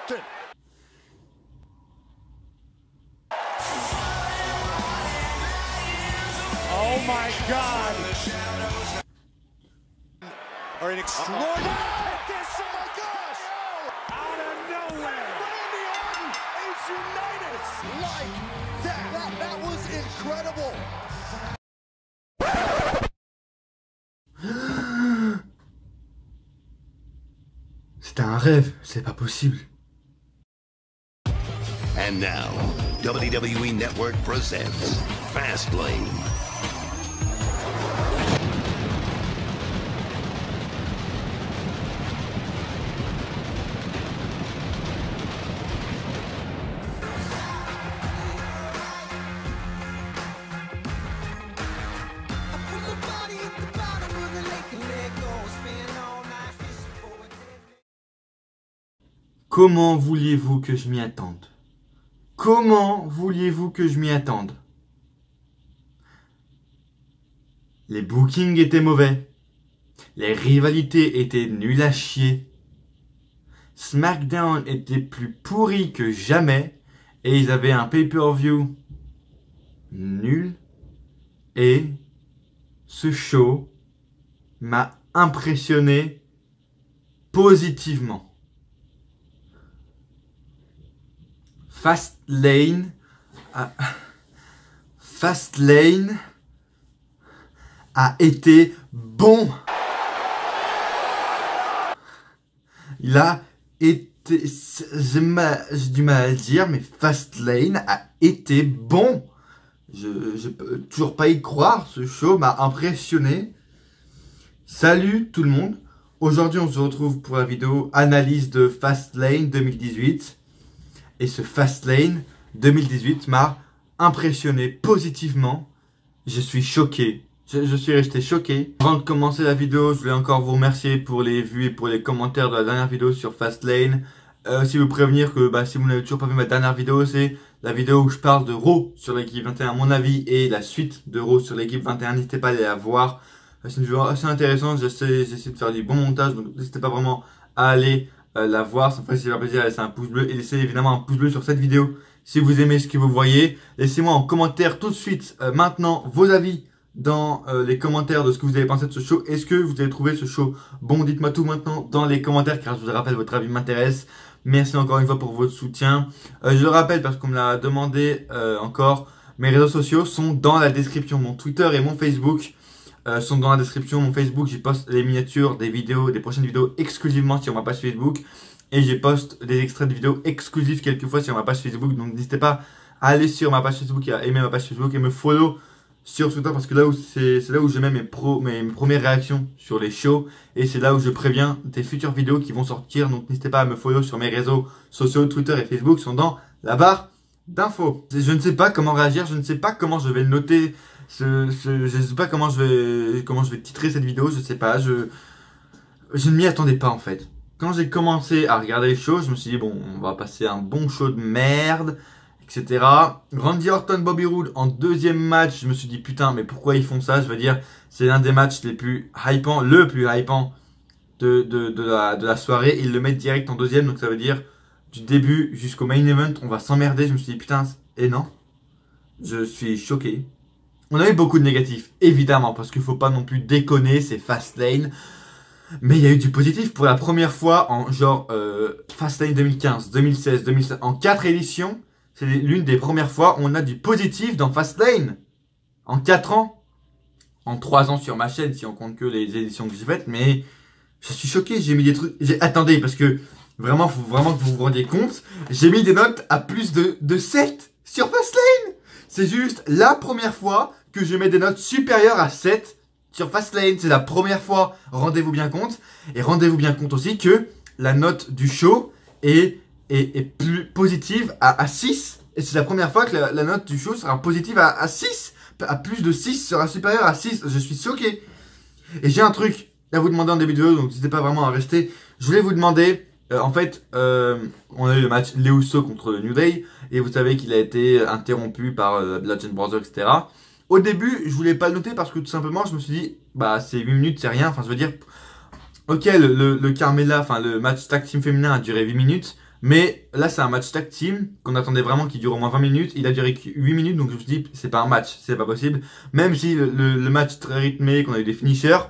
Orton. Oh my God. Or an extraordinary. Oh my gosh. Out of nowhere. Randy Orton is united like that. That was incredible. C'était un rêve, c'est pas possible. And now, WWE Network presents Fastlane. Comment vouliez-vous que je m'y attende? Comment vouliez-vous que je m'y attende? Les bookings étaient mauvais. Les rivalités étaient nulles à chier. SmackDown était plus pourri que jamais. Et ils avaient un pay-per-view nul. Et ce show m'a impressionné positivement. Fastlane a été bon. Il a été, j'ai du mal à le dire, mais Fastlane a été bon. Je peux toujours pas y croire, ce show m'a impressionné. Salut tout le monde. Aujourd'hui, on se retrouve pour la vidéo analyse de Fastlane 2018. Et ce Fastlane 2018 m'a impressionné positivement. Je suis choqué. Je suis resté choqué. Avant de commencer la vidéo, je voulais encore vous remercier pour les vues et pour les commentaires de la dernière vidéo sur Fastlane. Aussi vous prévenir que si vous n'avez toujours pas vu ma dernière vidéo, c'est la vidéo où je parle de Raw sur l'équipe 21, mon avis, et la suite de Raw sur l'équipe 21. N'hésitez pas à aller la voir. C'est une vidéo assez intéressante. J'essaie de faire du bon montage, donc n'hésitez pas vraiment à aller la voir. Ça me ferait super plaisir à laisser un pouce bleu et laissez évidemment un pouce bleu sur cette vidéo si vous aimez ce que vous voyez. Laissez-moi en commentaire tout de suite maintenant vos avis dans les commentaires de ce que vous avez pensé de ce show. Est-ce que vous avez trouvé ce show bon? Dites-moi tout maintenant dans les commentaires, car je vous rappelle, votre avis m'intéresse. Merci encore une fois pour votre soutien. Je le rappelle parce qu'on me l'a demandé encore, mes réseaux sociaux sont dans la description. Mon Twitter et mon Facebook sont dans la description. Mon Facebook, j'y poste les miniatures des vidéos, des prochaines vidéos exclusivement sur ma page Facebook. Et j'y poste des extraits de vidéos exclusifs quelquefois sur ma page Facebook. Donc n'hésitez pas à aller sur ma page Facebook et à aimer ma page Facebook et me follow sur Twitter, parce que là où c'est là où je mets mes premières réactions sur les shows, et c'est là où je préviens des futures vidéos qui vont sortir. Donc n'hésitez pas à me follow sur mes réseaux sociaux. Twitter et Facebook sont dans la barre d'infos. Je ne sais pas comment réagir, je ne sais pas comment je vais le noter. Je sais pas comment je vais titrer cette vidéo, je sais pas, je ne m'y attendais pas en fait. Quand j'ai commencé à regarder le show, je me suis dit bon, on va passer un bon show de merde, etc. Randy Orton, Bobby Roode en deuxième match, je me suis dit putain, mais pourquoi ils font ça? Je veux dire, c'est l'un des matchs les plus hypants, le plus hypant de la soirée. Ils le mettent direct en deuxième, donc ça veut dire du début jusqu'au main event, on va s'emmerder. Je me suis dit putain, et non, je suis choqué. On a eu beaucoup de négatifs, évidemment, parce qu'il faut pas non plus déconner, c'est Fastlane. Mais il y a eu du positif pour la première fois en genre Fastlane 2015, 2016, 2017, en 4 éditions. C'est l'une des premières fois où on a du positif dans Fastlane. En 4 ans. En 3 ans sur ma chaîne, si on compte que les éditions que j'ai faites. Mais je suis choqué, j'ai mis des trucs... Attendez, parce que vraiment, faut vraiment que vous vous rendiez compte. J'ai mis des notes à plus de 7 sur Fastlane. C'est juste la première fois que je mets des notes supérieures à 7 sur Fastlane. C'est la première fois, rendez-vous bien compte. Et rendez-vous bien compte aussi que la note du show est plus positive à 6. Et c'est la première fois que la note du show sera positive à 6. À plus de 6 sera supérieure à 6. Je suis choqué. Et j'ai un truc à vous demander en début de vidéo, donc n'hésitez pas vraiment à rester. Je voulais vous demander, en fait, on a eu le match Les Usos contre le New Day. Et vous savez qu'il a été interrompu par Bludgeon Brothers, etc. Au début, je voulais pas le noter parce que tout simplement, je me suis dit, bah c'est 8 minutes, c'est rien. Enfin, je veux dire, ok, le Carmella, enfin le match tag team féminin a duré 8 minutes. Mais là, c'est un match tag team qu'on attendait vraiment qui dure au moins 20 minutes. Il a duré 8 minutes, donc je me suis dit, c'est pas un match, c'est pas possible. Même si le match très rythmé, qu'on a eu des finishers,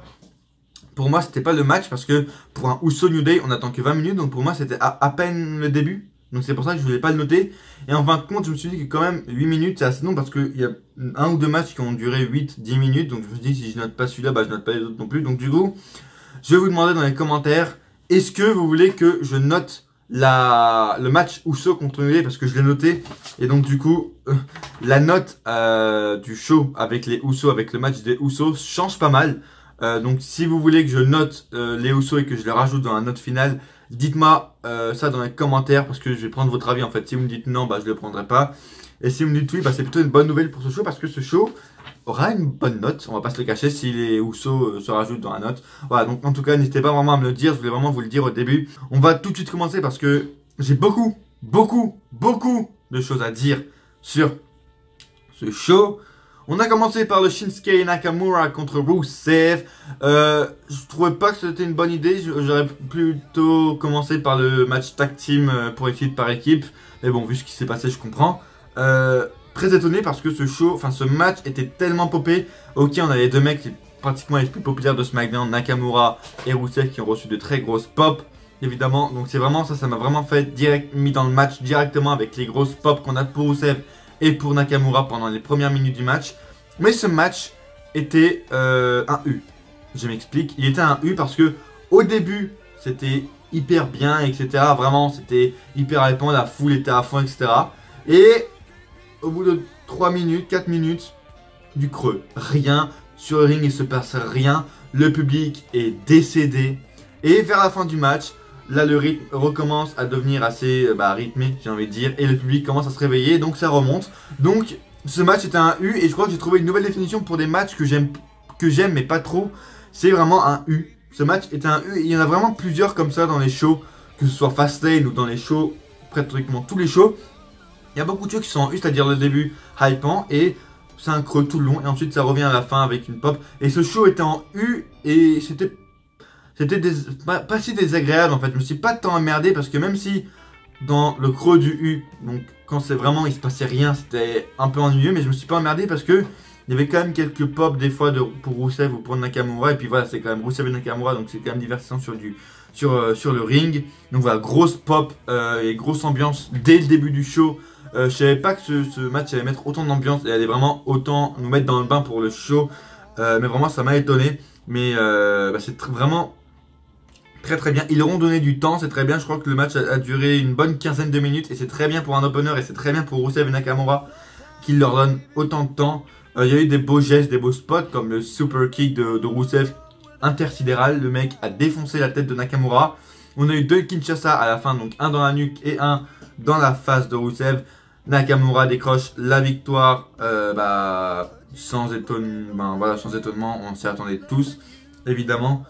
pour moi, c'était pas le match parce que pour un Uso New Day, on attend que 20 minutes. Donc pour moi, c'était à peine le début. Donc c'est pour ça que je voulais pas le noter. Et en fin de compte, je me suis dit que quand même 8 minutes, c'est assez long parce qu'il y a un ou deux matchs qui ont duré 8-10 minutes. Donc je me suis dit, si je note pas celui-là, bah je note pas les autres non plus. Donc du coup, je vais vous demander dans les commentaires, est-ce que vous voulez que je note le match Uso contre New Day parce que je l'ai noté. Et donc du coup, la note du show avec les Usos, avec le match des Usos, change pas mal. Donc si vous voulez que je note les Usos et que je les rajoute dans la note finale, dites-moi ça dans les commentaires parce que je vais prendre votre avis en fait. Si vous me dites non, bah je le prendrai pas. Et si vous me dites oui, bah c'est plutôt une bonne nouvelle pour ce show parce que ce show aura une bonne note. On va pas se le cacher si les Usos se rajoutent dans la note. Voilà, donc en tout cas, n'hésitez pas vraiment à me le dire. Je voulais vraiment vous le dire au début. On va tout de suite commencer parce que j'ai beaucoup de choses à dire sur ce show. On a commencé par le Shinsuke Nakamura contre Rusev. Je trouvais pas que c'était une bonne idée. J'aurais plutôt commencé par le match tag team pour équipe par équipe. Mais bon, vu ce qui s'est passé, je comprends. Très étonné parce que ce match était tellement popé. Ok, on a les deux mecs pratiquement les plus populaires de SmackDown, Nakamura et Rusev, qui ont reçu de très grosses pop, évidemment. Donc c'est vraiment ça m'a vraiment fait mis dans le match directement avec les grosses pop qu'on a pour Rusev et pour Nakamura pendant les premières minutes du match. Mais ce match était un U. Je m'explique. Il était un U parce que au début, c'était hyper bien, etc. Vraiment, c'était hyper hypant, la foule était à fond, etc. Et au bout de 3 minutes, 4 minutes, du creux. Rien. Sur le ring, il se passe rien. Le public est décédé. Et vers la fin du match, là, le rythme recommence à devenir assez rythmé, j'ai envie de dire. Et le public commence à se réveiller, donc ça remonte. Donc, ce match était un U. Et je crois que j'ai trouvé une nouvelle définition pour des matchs que j'aime mais pas trop. C'est vraiment un U. Ce match était un U. Et il y en a vraiment plusieurs comme ça dans les shows. Que ce soit Fastlane ou dans les shows, pratiquement tous les shows. Il y a beaucoup de shows qui sont en U, c'est-à-dire le début hypant et c'est un creux tout le long et ensuite ça revient à la fin avec une pop. Et ce show était en U et c'était pas si désagréable en fait. Je me suis pas tant emmerdé parce que même si dans le creux du U, donc quand c'est vraiment il se passait rien, c'était un peu ennuyeux, mais je me suis pas emmerdé parce que il y avait quand même quelques pop des fois pour Rusev ou pour Nakamura. Et puis voilà, c'est quand même Rusev et Nakamura, donc c'est quand même divertissant sur le ring. Donc voilà, grosse pop et grosse ambiance dès le début du show. Je savais pas que ce match allait mettre autant d'ambiance et allait vraiment autant nous mettre dans le bain pour le show. Mais vraiment, ça m'a étonné. Mais c'est vraiment très bien. Ils leur ont donné du temps, c'est très bien. Je crois que le match a duré une bonne quinzaine de minutes. Et c'est très bien pour un opener et c'est très bien pour Rusev et Nakamura qu'ils leur donnent autant de temps. Il y a eu des beaux gestes, des beaux spots comme le super kick de Rusev intersidéral. Le mec a défoncé la tête de Nakamura. On a eu 2 Kinshasa à la fin, donc un dans la nuque et un dans la face de Rusev. Nakamura décroche la victoire sans étonnement, on s'y attendait tous, évidemment.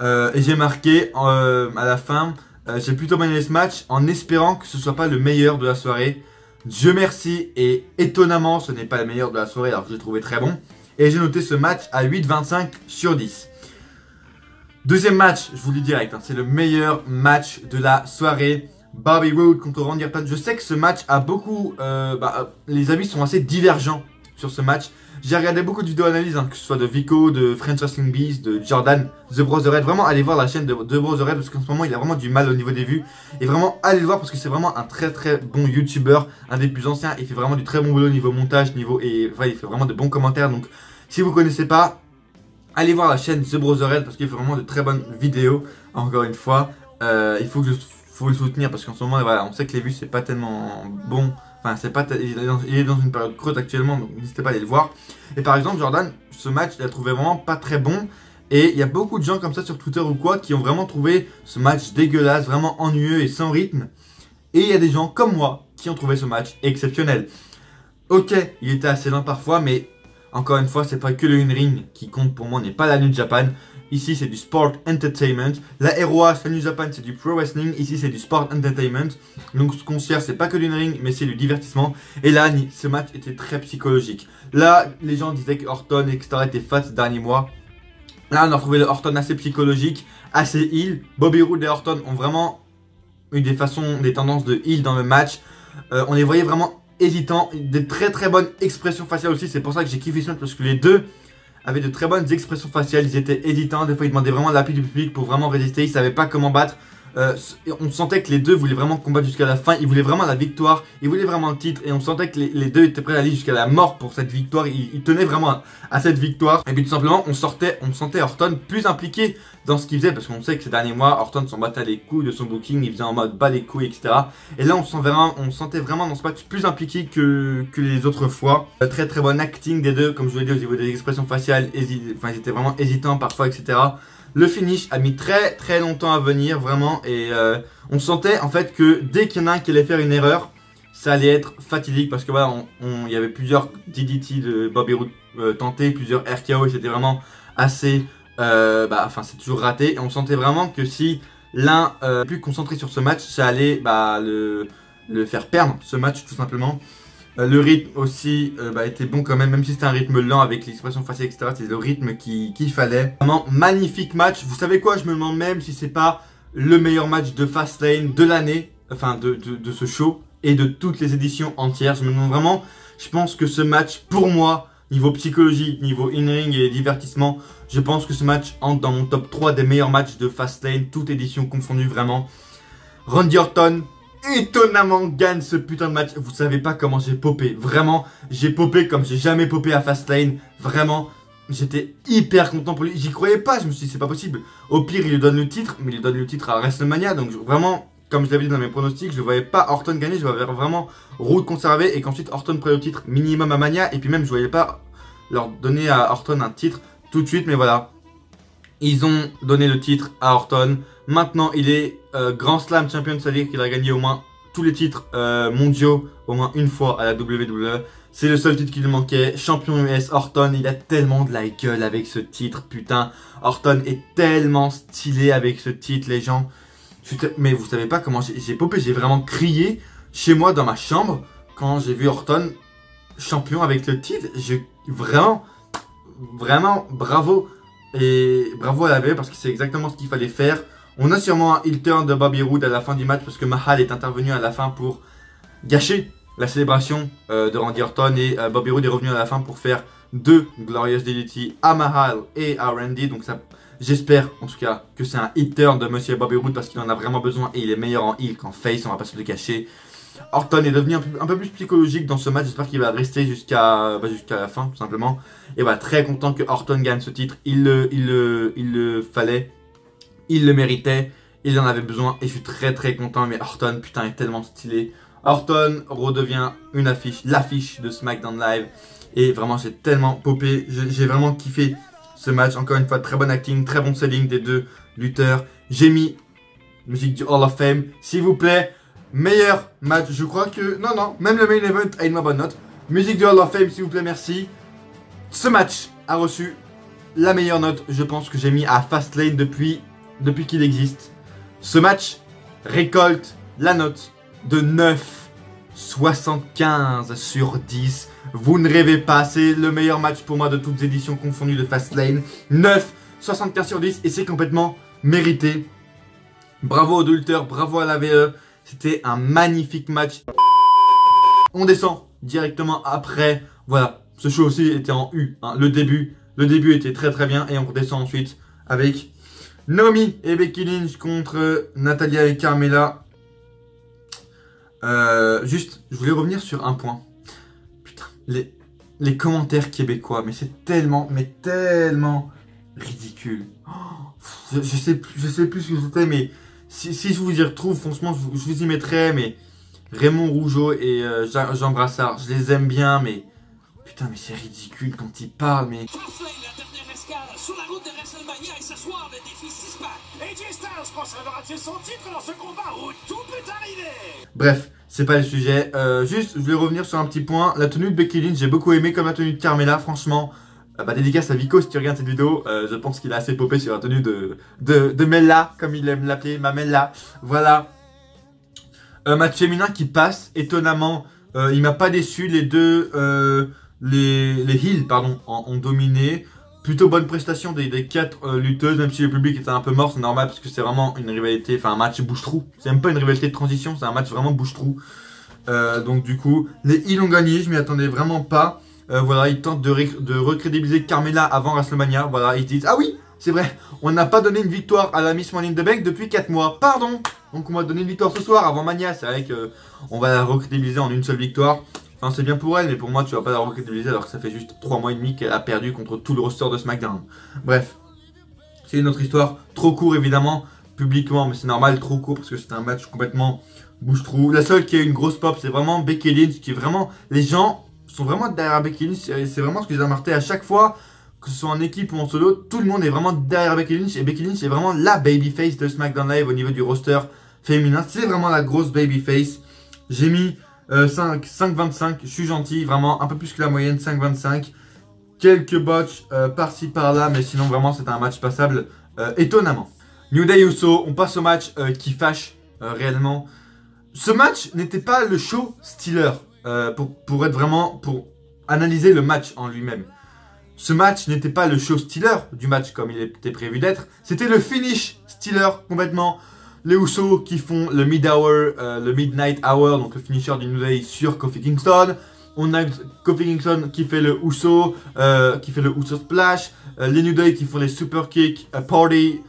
Et j'ai marqué à la fin, j'ai plutôt bien aimé ce match en espérant que ce soit pas le meilleur de la soirée. Dieu merci, et étonnamment, ce n'est pas le meilleur de la soirée, alors que je l'ai trouvé très bon. Et j'ai noté ce match à 8,25 sur 10. Deuxième match, je vous le dis direct, c'est le meilleur match de la soirée. Bobby Roode contre Randy Orton. Je sais que ce match a beaucoup... les avis sont assez divergents sur ce match. J'ai regardé beaucoup de vidéos analyses, que ce soit de Vico, de French Wrestling Beast, de Jordan, The Brotherhead. Vraiment, allez voir la chaîne de The Brotherhead parce qu'en ce moment, il a vraiment du mal au niveau des vues. Et vraiment, allez le voir parce que c'est vraiment un très bon YouTuber, un des plus anciens. Il fait vraiment du très bon boulot niveau montage, il fait vraiment de bons commentaires. Donc, si vous ne connaissez pas, allez voir la chaîne The Brotherhead parce qu'il fait vraiment de très bonnes vidéos. Encore une fois, il faut le soutenir parce qu'en ce moment, voilà, on sait que les vues, c'est pas tellement bon. Enfin, il est dans une période creuse actuellement, donc n'hésitez pas à aller le voir. Et par exemple, Jordan, ce match, il a trouvé vraiment pas très bon. Et il y a beaucoup de gens comme ça sur Twitter ou quoi qui ont vraiment trouvé ce match dégueulasse, vraiment ennuyeux et sans rythme. Et il y a des gens comme moi qui ont trouvé ce match exceptionnel. Ok, il était assez lent parfois, mais encore une fois, c'est pas que le in-ring qui compte pour moi, on n'est pas la New Japan. Ici, c'est du Sport Entertainment. La ROH, la New Japan, c'est du Pro Wrestling. Ici, c'est du Sport Entertainment. Donc, ce qu'on cherche, c'est pas que du ring, mais c'est du divertissement. Et là, ce match était très psychologique. Là, les gens disaient que Orton, etc., était fat ces derniers mois. Là, on a retrouvé le Orton assez psychologique, assez heel. Bobby Roode et Orton ont vraiment une des façons, des tendances de heal dans le match. On les voyait vraiment hésitants, de très très bonnes expressions faciales aussi. C'est pour ça que j'ai kiffé ce match parce que les deux avaient de très bonnes expressions faciales. Ils étaient hésitants, des fois ils demandaient vraiment l'appui du public pour vraiment résister. Ils savaient pas comment battre. On sentait que les deux voulaient vraiment combattre jusqu'à la fin. Ils voulaient vraiment la victoire, ils voulaient vraiment le titre. Et on sentait que les deux étaient prêts à aller jusqu'à la mort pour cette victoire. Ils tenaient vraiment à cette victoire. Et puis tout simplement on sentait Orton plus impliqué dans ce qu'il faisait. Parce qu'on sait que ces derniers mois Orton s'en battait les couilles de son booking. Il faisait en mode bas les couilles, etc. Et là on sentait vraiment dans ce match plus impliqué que les autres fois. Très très bon acting des deux. Comme je vous l'ai dit, au niveau des expressions faciales, ils étaient vraiment hésitants parfois, etc. Le finish a mis très très longtemps à venir, vraiment, et on sentait en fait que dès qu'il y en a un qui allait faire une erreur, ça allait être fatidique, parce que voilà, il y avait plusieurs DDT de Bobby Roode tentés, plusieurs RKO, et c'était vraiment assez, c'est toujours raté, et on sentait vraiment que si l'un plus concentré sur ce match, ça allait le faire perdre ce match tout simplement. Le rythme aussi était bon quand même si c'était un rythme lent avec l'expression faciale, etc. C'est le rythme qu'il fallait. Vraiment magnifique match. Vous savez quoi, je me demande même si c'est pas le meilleur match de Fastlane de l'année, enfin de ce show et de toutes les éditions entières. Je me demande vraiment, je pense que ce match, pour moi, niveau psychologie, niveau in-ring et divertissement, je pense que ce match entre dans mon top 3 des meilleurs matchs de Fastlane, toute édition confondue, vraiment. Randy Orton étonnamment gagne ce putain de match. Vous savez pas comment j'ai popé. Vraiment, j'ai popé comme j'ai jamais popé à Fastlane. Vraiment, j'étais hyper content pour lui. J'y croyais pas, je me suis dit c'est pas possible. Au pire, il lui donne le titre, mais il lui donne le titre à WrestleMania. Donc vraiment, comme je l'avais dit dans mes pronostics, je voyais pas Orton gagner. Je voyais vraiment Roode conserver et qu'ensuite Orton prenne le titre minimum à Mania. Et puis même, je voyais pas leur donner à Orton un titre tout de suite. Mais voilà, ils ont donné le titre à Orton. Maintenant, il est Grand Slam Champion, c'est-à-dire qu'il a gagné au moins tous les titres mondiaux au moins une fois à la WWE. C'est le seul titre qui lui manquait. Champion US, Orton, il a tellement de la gueule avec ce titre, putain. Orton est tellement stylé avec ce titre, les gens. Mais vous savez pas comment j'ai popé, j'ai vraiment crié chez moi dans ma chambre quand j'ai vu Orton champion avec le titre. Vraiment bravo. Et bravo à la WWE parce que c'est exactement ce qu'il fallait faire. On a sûrement un heel turn de Bobby Roode à la fin du match parce que Mahal est intervenu à la fin pour gâcher la célébration de Randy Orton et Bobby Roode est revenu à la fin pour faire 2 Glorious DDT à Mahal et à Randy. Donc ça, j'espère en tout cas que c'est un heel turn de Monsieur Bobby Roode parce qu'il en a vraiment besoin et il est meilleur en heel qu'en face, on va pas se le cacher. Orton est devenu un peu plus psychologique dans ce match, j'espère qu'il va rester jusqu'à la fin tout simplement. Et voilà, très content que Orton gagne ce titre, il le fallait. Il le méritait, il en avait besoin et je suis très très content. Mais Orton, putain, est tellement stylé. Orton redevient l'affiche de SmackDown Live. Et vraiment, j'ai tellement popé. J'ai vraiment kiffé ce match. Encore une fois, très bon acting, très bon selling des deux lutteurs. J'ai mis musique du Hall of Fame, s'il vous plaît. Meilleur match, je crois que... Non, même le main event a une bonne note. Musique du Hall of Fame, s'il vous plaît, merci. Ce match a reçu la meilleure note, je pense, que j'ai mis à Fastlane depuis qu'il existe. Ce match récolte la note de 9,75 sur 10. Vous ne rêvez pas, c'est le meilleur match pour moi de toutes éditions confondues de Fastlane. 9,75 sur 10 et c'est complètement mérité. Bravo aux deux lutteurs, bravo à la VE. C'était un magnifique match. On descend directement après. Voilà, ce show aussi était en U. Hein. Le début était très très bien et on redescend ensuite avec Naomi et Becky Lynch contre Natalya et Carmella. Juste, je voulais revenir sur un point. Putain, les commentaires québécois, mais c'est tellement ridicule. Oh, je sais plus ce que c'était, mais si je vous y retrouve, franchement, je vous y mettrai. Mais Raymond Rougeau et Jean Brassard, je les aime bien, mais putain, mais c'est ridicule quand ils parlent, mais... Sur la route de WrestleMania et ce soir, le défi 6-pack. AJ Styles conservera-t-il son titre dans ce combat où tout peut arriver? Bref, c'est pas le sujet. Juste, je voulais revenir sur un petit point. La tenue de Becky Lynch, j'ai beaucoup aimé comme la tenue de Carmella, franchement. Dédicace à Vico si tu regardes cette vidéo. Je pense qu'il a assez popé sur la tenue de Mella, comme il aime l'appeler, ma Mella. Voilà. Match féminin qui passe, étonnamment. Il m'a pas déçu. Les deux, les heels, pardon, ont dominé. plutôt bonne prestation des 4 lutteuses, même si le public était un peu mort, c'est normal parce que c'est vraiment une rivalité, enfin un match bouche-trou. C'est même pas une rivalité de transition, c'est un match vraiment bouche-trou. Donc du coup, les Heels ont gagné, je m'y attendais vraiment pas. Voilà, ils tentent de recrédibiliser Carmella avant WrestleMania. Voilà, ils disent, ah oui, c'est vrai, on n'a pas donné une victoire à la Miss Money in the Bank depuis 4 mois, pardon. Donc on va donner une victoire ce soir avant Mania, c'est vrai qu'on va la recrédibiliser en une seule victoire. Enfin, c'est bien pour elle, mais pour moi, tu vas pas la recrédibiliser alors que ça fait juste 3 mois et demi qu'elle a perdu contre tout le roster de SmackDown. Bref, c'est une autre histoire. Trop court, évidemment, publiquement, mais c'est normal, trop court parce que c'était un match complètement bouche-trou. La seule qui a eu une grosse pop, c'est vraiment Becky Lynch, qui est vraiment... Les gens sont vraiment derrière Becky Lynch, c'est vraiment ce que j'ai remarqué à chaque fois, que ce soit en équipe ou en solo, tout le monde est vraiment derrière Becky Lynch, et Becky Lynch est vraiment la babyface de SmackDown Live au niveau du roster féminin. C'est vraiment la grosse babyface. J'ai mis... 5,25, je suis gentil, vraiment un peu plus que la moyenne, 5,25. Quelques botches par-ci par-là, mais sinon vraiment c'était un match passable étonnamment. New Day Uso, on passe au match qui fâche réellement. Ce match n'était pas le show stealer pour être vraiment, pour analyser le match en lui-même. Ce match n'était pas le show stealer du match comme il était prévu d'être, c'était le finish stealer complètement. Les Usos qui font le le Midnight Hour, donc le finisher du New Day sur Kofi Kingston. On a Kofi Kingston qui fait le Uso Splash. Les New Day qui font les Super Kick Party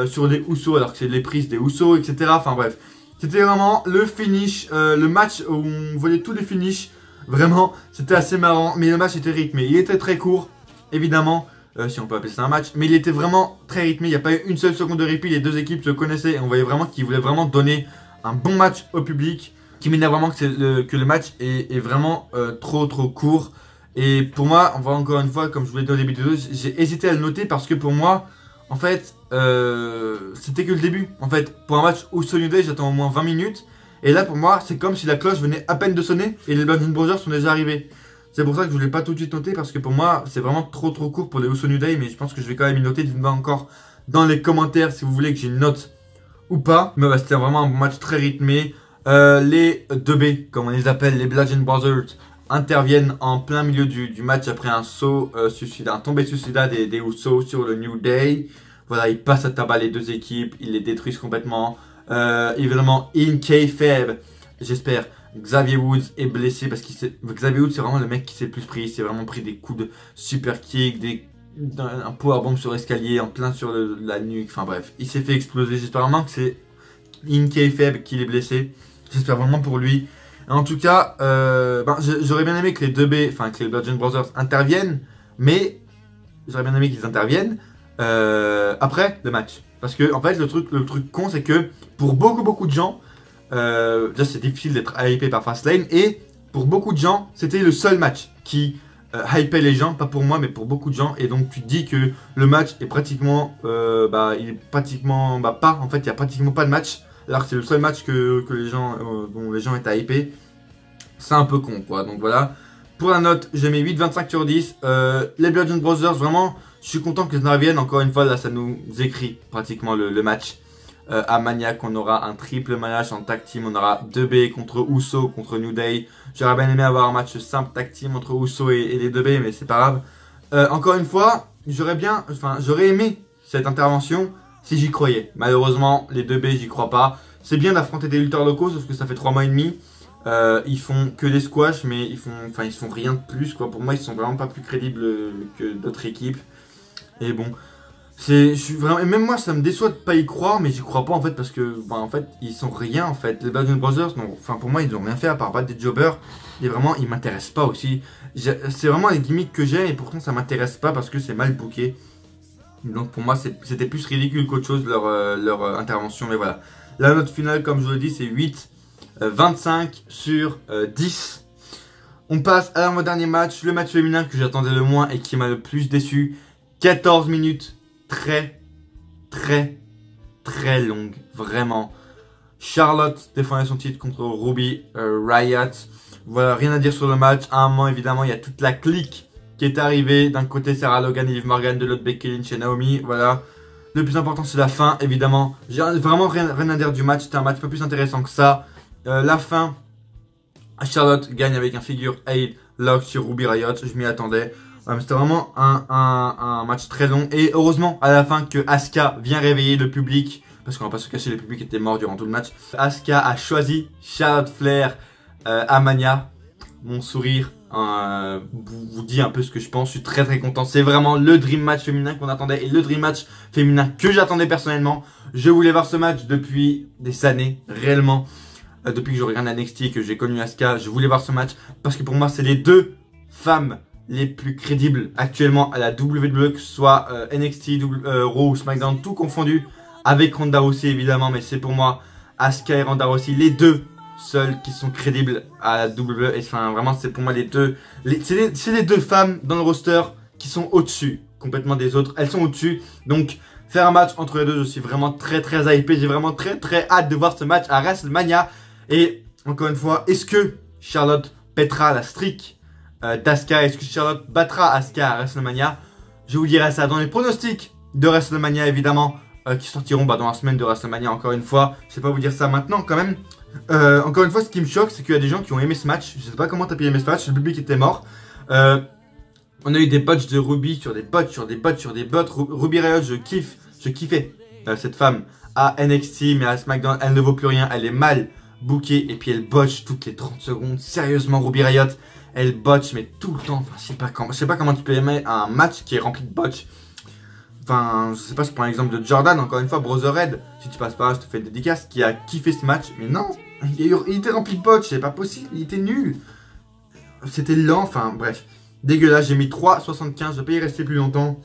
sur les Usos alors que c'est les prises des Usos, etc. Enfin bref, c'était vraiment le finish, le match où on voyait tous les finishes. Vraiment, c'était assez marrant, mais le match était rythmé. Il était très court, évidemment. Si on peut appeler ça un match, mais il était vraiment très rythmé, il n'y a pas eu une seule seconde de répit, les deux équipes se connaissaient et on voyait vraiment qu'ils voulaient vraiment donner un bon match au public, qui m'énerve vraiment que le match est vraiment trop court. Et pour moi, on va encore une fois, comme je vous l'ai dit au début de la vidéo, j'ai hésité à le noter parce que pour moi, en fait, c'était que le début. En fait, pour un match Uso New Day, j'attends au moins 20 minutes, et là pour moi, c'est comme si la cloche venait à peine de sonner et les Bludgeon Brothers sont déjà arrivés. C'est pour ça que je ne voulais pas tout de suite noter parce que pour moi c'est vraiment trop court pour les Uso New Day, mais je pense que je vais quand même y noter. Dites-moi encore dans les commentaires si vous voulez que j'ai une note ou pas. Mais ouais, c'était vraiment un match très rythmé. Les 2B, comme on les appelle, les Bludgeon Brothers, interviennent en plein milieu du match après un saut suicide, un tombé suicida des Usos sur le New Day. Voilà, ils passent à tabac les deux équipes, ils les détruisent complètement. Évidemment, in kayfabe, j'espère. Xavier Woods est blessé parce qu'il Xavier Woods c'est vraiment le mec qui s'est le plus pris. Il s'est vraiment pris des coups de super kick, un powerbomb sur l'escalier, en plein sur la nuque. Enfin bref, il s'est fait exploser. J'espère vraiment que c'est in kayfabe qu'il est blessé. J'espère vraiment pour lui. En tout cas, j'aurais bien aimé que les 2B, enfin que les Bludgeon Brothers interviennent, mais j'aurais bien aimé qu'ils interviennent après le match. Parce que en fait le truc con c'est que pour beaucoup de gens, déjà c'est difficile d'être hypé par Fastlane, et pour beaucoup de gens c'était le seul match qui hypait les gens, pas pour moi mais pour beaucoup de gens, et donc tu te dis que le match est pratiquement il est pratiquement pas, en fait il y a pratiquement pas de match alors que c'est le seul match que les gens dont les gens étaient hypés. C'est un peu con quoi. Donc voilà, pour la note j'ai mis 8,25 sur 10. Les Bludgeon Brothers, vraiment je suis content qu'ils en reviennent. Encore une fois là ça nous écrit pratiquement le match. À Maniac, on aura un triple match en tag team, on aura 2B contre Uso, contre New Day. J'aurais bien aimé avoir un match simple tag team entre Uso et les 2B, mais c'est pas grave. Encore une fois, j'aurais aimé cette intervention si j'y croyais. Malheureusement, les 2B, j'y crois pas. C'est bien d'affronter des lutteurs locaux, sauf que ça fait 3 mois et demi. Ils font que des squash, mais ils font rien de plus, quoi. Pour moi, ils sont vraiment pas plus crédibles que d'autres équipes. Et bon... je suis vraiment, et même moi ça me déçoit de pas y croire, mais j'y crois pas en fait parce que en fait ils sont rien en fait. Les Bludgeon Brothers, non, enfin pour moi ils ont rien fait à part battre des jobbers, et vraiment ils m'intéressent pas aussi. C'est vraiment les gimmicks que j'aime et pourtant ça m'intéresse pas parce que c'est mal booké. Donc pour moi c'était plus ridicule qu'autre chose leur intervention, mais voilà. La note finale comme je vous l'ai dit c'est 8,25 sur 10. On passe à mon dernier match, le match féminin que j'attendais le moins et qui m'a le plus déçu. 14 minutes. Très longue, vraiment. Charlotte défendait son titre contre Ruby Riott. Voilà, rien à dire sur le match. À un moment, évidemment, il y a toute la clique qui est arrivée. D'un côté, Sarah Logan et Liv Morgan, de l'autre, Becky Lynch et Naomi. Voilà. Le plus important, c'est la fin, évidemment. J'ai vraiment rien à dire du match. C'était un match pas plus intéressant que ça. La fin, Charlotte gagne avec un figure 8 lock sur Ruby Riott. Je m'y attendais. Ouais, c'était vraiment un match très long. Et heureusement, à la fin, que Asuka vient réveiller le public. Parce qu'on va pas se cacher, le public était mort durant tout le match. Asuka a choisi Charlotte Flair à Mania. Mon sourire vous dit un peu ce que je pense. Je suis très très content. C'est vraiment le dream match féminin qu'on attendait. Et le dream match féminin que j'attendais personnellement. Je voulais voir ce match depuis des années, réellement. Depuis que je regarde NXT et que j'ai connu Asuka, je voulais voir ce match. Parce que pour moi, c'est les deux femmes les plus crédibles actuellement à la WWE, que ce soit NXT, Raw ou SmackDown, tout confondu, avec Ronda Rousey évidemment, mais c'est pour moi Asuka et Ronda Rousey, les deux seules qui sont crédibles à la WWE. Enfin, vraiment, c'est pour moi les deux, c'est les deux femmes dans le roster qui sont au-dessus complètement des autres. Elles sont au-dessus, donc faire un match entre les deux, je suis vraiment très très hypé. J'ai vraiment très très hâte de voir ce match à WrestleMania. Et encore une fois, est-ce que Charlotte pètera la streak d'Asuka? Est-ce que Charlotte battra Asuka à WrestleMania? Je vous dirai ça dans les pronostics de WrestleMania évidemment, qui sortiront dans la semaine de WrestleMania. Encore une fois, je sais pas vous dire ça maintenant quand même. Encore une fois, ce qui me choque, c'est qu'il y a des gens qui ont aimé ce match. Je sais pas comment t'as pu aimer ce match, le public était mort. On a eu des bots de Ruby sur des bots, sur des bots, sur des bots. Ruby Riott, je kiffais cette femme à NXT, mais à SmackDown, elle ne vaut plus rien, elle est mal bookée et puis elle botche toutes les 30 secondes. Sérieusement, Ruby Riott, elle botche mais tout le temps. Enfin, je sais pas comment tu peux aimer un match qui est rempli de botch. Enfin, je sais pas, je prends l'exemple de Jordan, encore une fois, Brother Red. Si tu passes par là, je te fais une dédicace, qui a kiffé ce match. Mais non, il était rempli de botch, c'est pas possible, il était nul. C'était lent, enfin bref. Dégueulasse, j'ai mis 3,75, je vais pas y rester plus longtemps.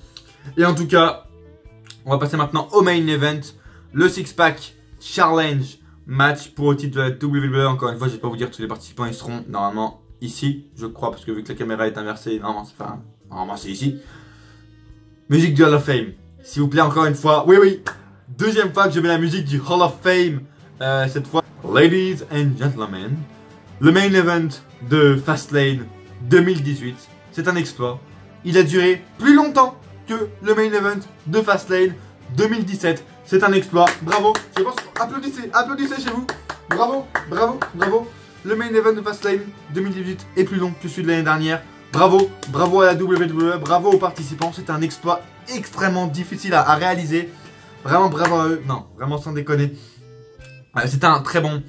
Et en tout cas, on va passer maintenant au main event. Le Six-Pack Challenge match pour le titre de la WWE. Encore une fois, je vais pas vous dire tous les participants, ils seront normalement ici, je crois, parce que vu que la caméra est inversée, normalement c'est ici. Musique du Hall of Fame, s'il vous plaît, encore une fois. Oui, deuxième fois que je mets la musique du Hall of Fame. Cette fois, ladies and gentlemen, le main event de Fastlane 2018, c'est un exploit. Il a duré plus longtemps que le main event de Fastlane 2017. C'est un exploit, bravo. Je pense, applaudissez chez vous. Bravo. Le main event de Fastlane 2018 est plus long que celui de l'année dernière. Bravo à la WWE, bravo aux participants. C'est un exploit extrêmement difficile à réaliser. Vraiment bravo à eux. Non, vraiment sans déconner. C'était un très bon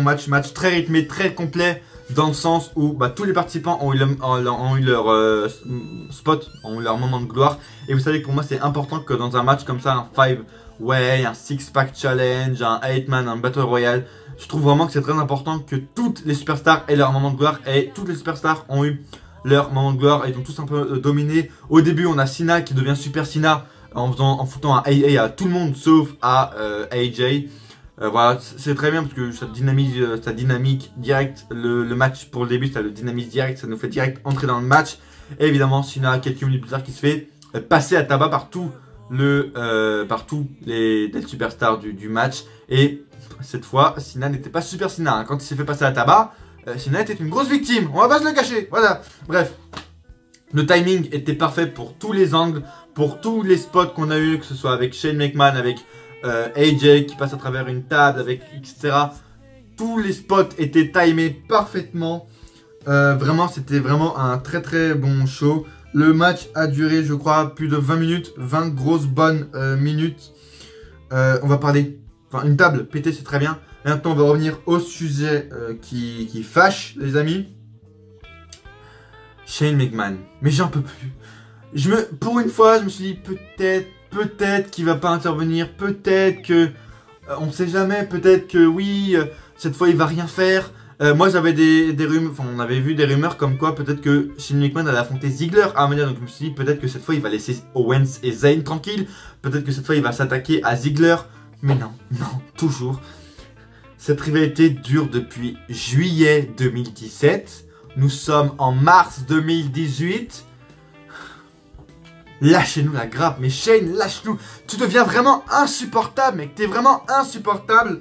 match très rythmé, très complet. Dans le sens où tous les participants ont eu leur spot, ont eu leur moment de gloire. Et vous savez que pour moi c'est important que dans un match comme ça, un 5-way, un 6-pack challenge, un 8-man, un battle royale, je trouve vraiment que c'est très important que toutes les superstars aient leur moment de gloire. Et toutes les superstars ont eu leur moment de gloire et ils ont tous un peu dominé. Au début on a Cena qui devient Super Cena en foutant un AA à tout le monde sauf à AJ. Voilà, c'est très bien parce que ça dynamique direct le match pour le début, ça le dynamise direct, ça nous fait direct entrer dans le match. Et évidemment, Cena quelques minutes plus tard qui se fait passer à tabac par tous les superstars du match. Et cette fois, Cena n'était pas Super Cena. Quand il s'est fait passer à tabac, Cena était une grosse victime. On va pas se le cacher. Voilà. Bref, le timing était parfait pour tous les angles, pour tous les spots qu'on a eu, que ce soit avec Shane McMahon, avec AJ qui passe à travers une table, avec etc. Tous les spots étaient timés parfaitement. Vraiment, c'était vraiment un très très bon show. Le match a duré, je crois, plus de 20 minutes, 20 grosses bonnes minutes. On va parler, une table pétée, c'est très bien. Et maintenant, on va revenir au sujet qui fâche, les amis. Shane McMahon. Mais j'en peux plus. Pour une fois, je me suis dit peut-être qu'il va pas intervenir, peut-être que on sait jamais, peut-être que oui, cette fois il va rien faire. Moi j'avais des rumeurs, on avait vu des rumeurs comme quoi peut-être que Shane McMahon allait affronter Ziggler à Mania, donc je me suis dit peut-être que cette fois il va laisser Owens et Zayn tranquilles, peut-être que cette fois il va s'attaquer à Ziggler, mais non, toujours. Cette rivalité dure depuis juillet 2017, nous sommes en mars 2018. Lâchez-nous la grappe, mais Shane, lâche-nous. Tu deviens vraiment insupportable, mec. T'es vraiment insupportable.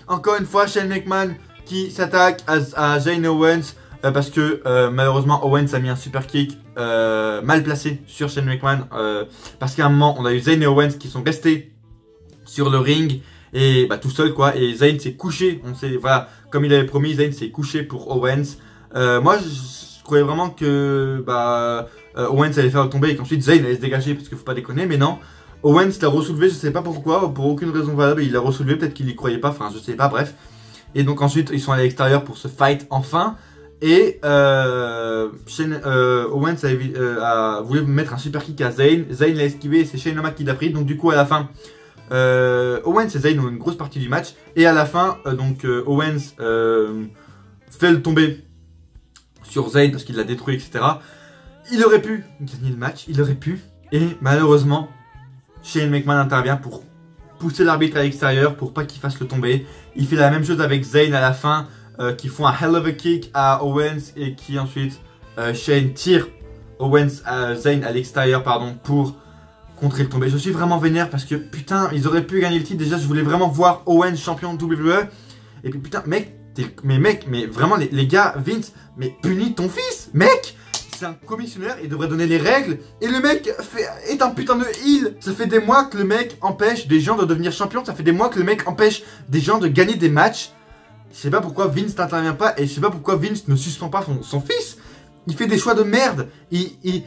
Encore une fois, Shane McMahon qui s'attaque à Zayn Owens parce que malheureusement Owens a mis un super kick mal placé sur Shane McMahon parce qu'à un moment on a eu Zayn et Owens qui sont restés sur le ring et tout seul quoi. Et Zayn s'est couché. Voilà, comme il avait promis, Zayn s'est couché pour Owens. Moi, croyais vraiment que Owens allait faire le tomber et qu'ensuite Zayn allait se dégager parce qu'il faut pas déconner, mais non. Owens l'a ressoulevé, je sais pas pourquoi, pour aucune raison valable, il l'a ressoulevé, peut-être qu'il y croyait pas, enfin je sais pas, bref. Et donc ensuite ils sont allés à l'extérieur pour se fight enfin. Et Owens a voulu mettre un super kick à Zayn. Zayn l'a esquivé et c'est Shane O'Mac qui l'a pris. Donc du coup à la fin, Owens et Zayn ont une grosse partie du match. Et à la fin, Owens fait le tomber sur Zayn parce qu'il l'a détruit, etc. Il aurait pu gagner le match, il aurait pu. Et malheureusement, Shane McMahon intervient pour pousser l'arbitre à l'extérieur pour pas qu'il fasse le tomber. Il fait la même chose avec Zayn à la fin, qui font un hell of a kick à Owens et qui ensuite Shane tire Zayn à l'extérieur pour contrer le tomber. Je suis vraiment vénère parce que putain, ils auraient pu gagner le titre. Déjà, je voulais vraiment voir Owens champion de WWE. Et puis putain, mec, mais vraiment les gars, Vince, mais punis ton fils, mec. C'est un commissionnaire, il devrait donner les règles. Et le mec est un putain de heel. Ça fait des mois que le mec empêche des gens de devenir champion. Ça fait des mois que le mec empêche des gens de gagner des matchs. Je sais pas pourquoi Vince n'intervient pas. Et je sais pas pourquoi Vince ne suspend pas son fils. Il fait des choix de merde. Il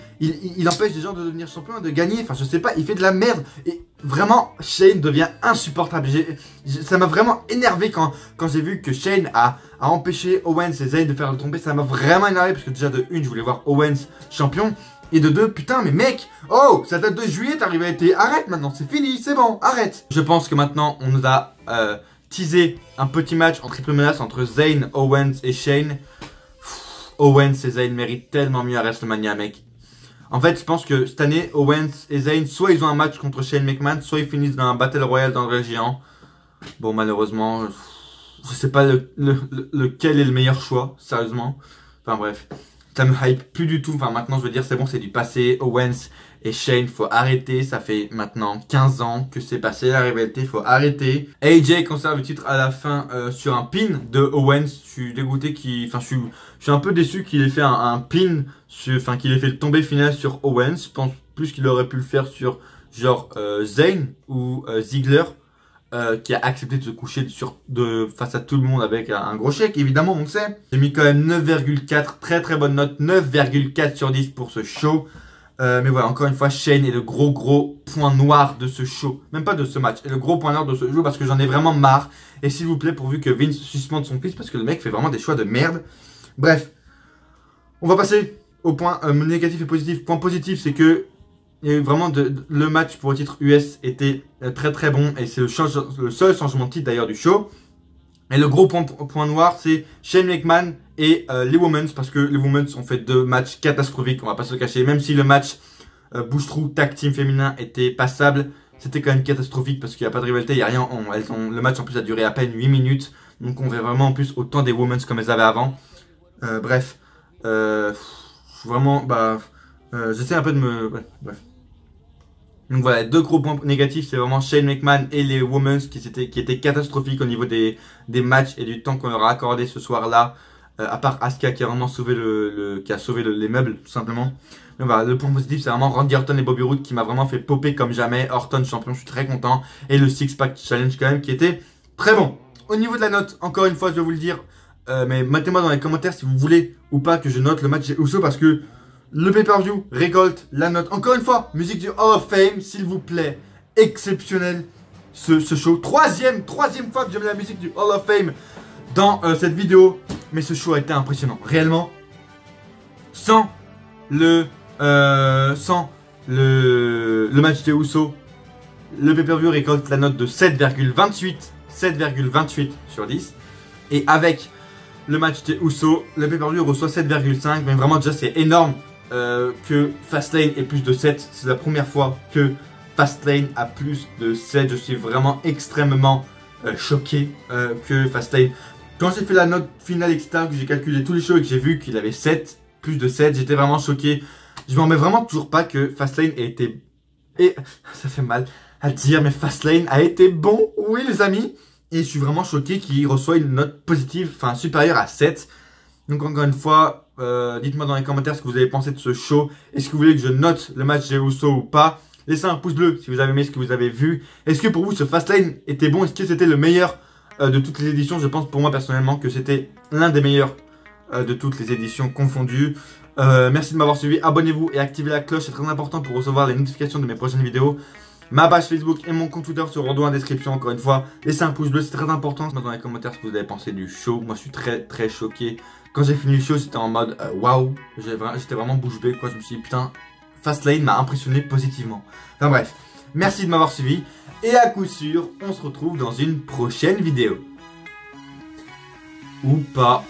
empêche des gens de devenir champion, de gagner. Enfin, je sais pas, il fait de la merde. Et vraiment, Shane devient insupportable. Ça m'a vraiment énervé quand j'ai vu que Shane a empêché Owens et Zayn de faire le tomber. Ça m'a vraiment énervé parce que déjà de une, je voulais voir Owens champion. Et de deux, putain, mais mec, oh, ça date de juillet, t'arrives à été. Arrête maintenant, c'est fini, c'est bon, arrête. Je pense que maintenant, on nous a teasé un petit match en triple menace entre Zayn, Owens et Shane. Owens et Zayn méritent tellement mieux à WrestleMania, mec. En fait, je pense que cette année, Owens et Zayn, soit ils ont un match contre Shane McMahon, soit ils finissent dans un Battle Royale dans le géant. Bon, malheureusement, je sais pas lequel est le meilleur choix, sérieusement. Enfin bref, ça me hype plus du tout. Enfin maintenant, je veux dire, c'est bon, c'est du passé. Owens et Shane, faut arrêter. Ça fait maintenant 15 ans que c'est passé la rivalité, faut arrêter. AJ conserve le titre à la fin sur un pin de Owens. Je suis dégoûté je suis un peu déçu qu'il ait fait un pin, qu'il ait fait le tomber final sur Owens. Je pense plus qu'il aurait pu le faire sur genre Zayn ou Ziggler. Qui a accepté de se coucher face à tout le monde avec un gros chèque, évidemment, on le sait. J'ai mis quand même 9,4, très très bonne note, 9,4 sur 10 pour ce show. Mais voilà, encore une fois, Shane est le gros point noir de ce show. Même pas de ce match, est le gros point noir de ce show parce que j'en ai vraiment marre. Et s'il vous plaît, pourvu que Vince suspende son fils parce que le mec fait vraiment des choix de merde. Bref, on va passer au point négatif et positif. Point positif, c'est que vraiment le match pour le titre US était très très bon et c'est le seul changement de titre d'ailleurs du show. Et le gros point noir, c'est Shane McMahon et les Women's, parce que les Women's ont fait deux matchs catastrophiques, on va pas se le cacher. Même si le match Bouche-Trou Tag Team féminin était passable, c'était quand même catastrophique parce qu'il n'y a pas de rivalité, il n'y a rien. Le match en plus a duré à peine 8 minutes, donc on verrait vraiment en plus autant des Women's comme elles avaient avant. Bref, vraiment, j'essaie un peu de me... Bref. Donc voilà, deux gros points négatifs, c'est vraiment Shane McMahon et les Women's qui étaient catastrophiques au niveau des matchs et du temps qu'on leur a accordé ce soir-là. À part Asuka qui a vraiment sauvé les meubles, tout simplement. Donc voilà, le point positif, c'est vraiment Randy Orton et Bobby Roode qui m'a vraiment fait popper comme jamais. Orton champion, je suis très content. Et le Six Pack Challenge quand même qui était très bon. Au niveau de la note, encore une fois, je vais vous le dire. Mais mettez-moi dans les commentaires si vous voulez ou pas que je note le match des Usos parce que le pay-per-view récolte la note. Encore une fois, musique du Hall of Fame, s'il vous plaît. Exceptionnel ce show. Troisième fois que je mets la musique du Hall of Fame dans cette vidéo. Mais ce show a été impressionnant. Réellement, sans le match des Usos, le pay-per-view récolte la note de 7,28 sur 10. Et avec le match des Usos, le pay-per-view reçoit 7,5. Mais vraiment déjà c'est énorme que Fastlane ait plus de 7. C'est la première fois que Fastlane a plus de 7. Je suis vraiment extrêmement choqué que Fastlane... Quand j'ai fait la note finale, etc., que j'ai calculé tous les shows et que j'ai vu qu'il avait 7, plus de 7, j'étais vraiment choqué. Je m'en remets vraiment toujours pas que Fastlane ait été... Et ça fait mal à dire, mais Fastlane a été bon, oui les amis. Et je suis vraiment choqué qu'il reçoit une note positive, enfin supérieure à 7. Donc encore une fois, dites-moi dans les commentaires ce que vous avez pensé de ce show. Est-ce que vous voulez que je note le match des Usos ou pas? Laissez un pouce bleu si vous avez aimé ce que vous avez vu. Est-ce que pour vous ce Fastlane était bon? Est-ce que c'était le meilleur de toutes les éditions? Je pense pour moi personnellement que c'était l'un des meilleurs de toutes les éditions confondues. Merci de m'avoir suivi, abonnez-vous et activez la cloche, c'est très important pour recevoir les notifications de mes prochaines vidéos. Ma page Facebook et mon compte Twitter seront en description, encore une fois. Laissez un pouce bleu, c'est très important. Dans les commentaires ce que vous avez pensé du show. Moi je suis très choqué. Quand j'ai fini le show, j'étais en mode waouh, j'étais vraiment bouche bée quoi. Je me suis dit putain, Fastlane m'a impressionné positivement. Enfin bref, merci de m'avoir suivi. Et à coup sûr, on se retrouve dans une prochaine vidéo. Ou pas.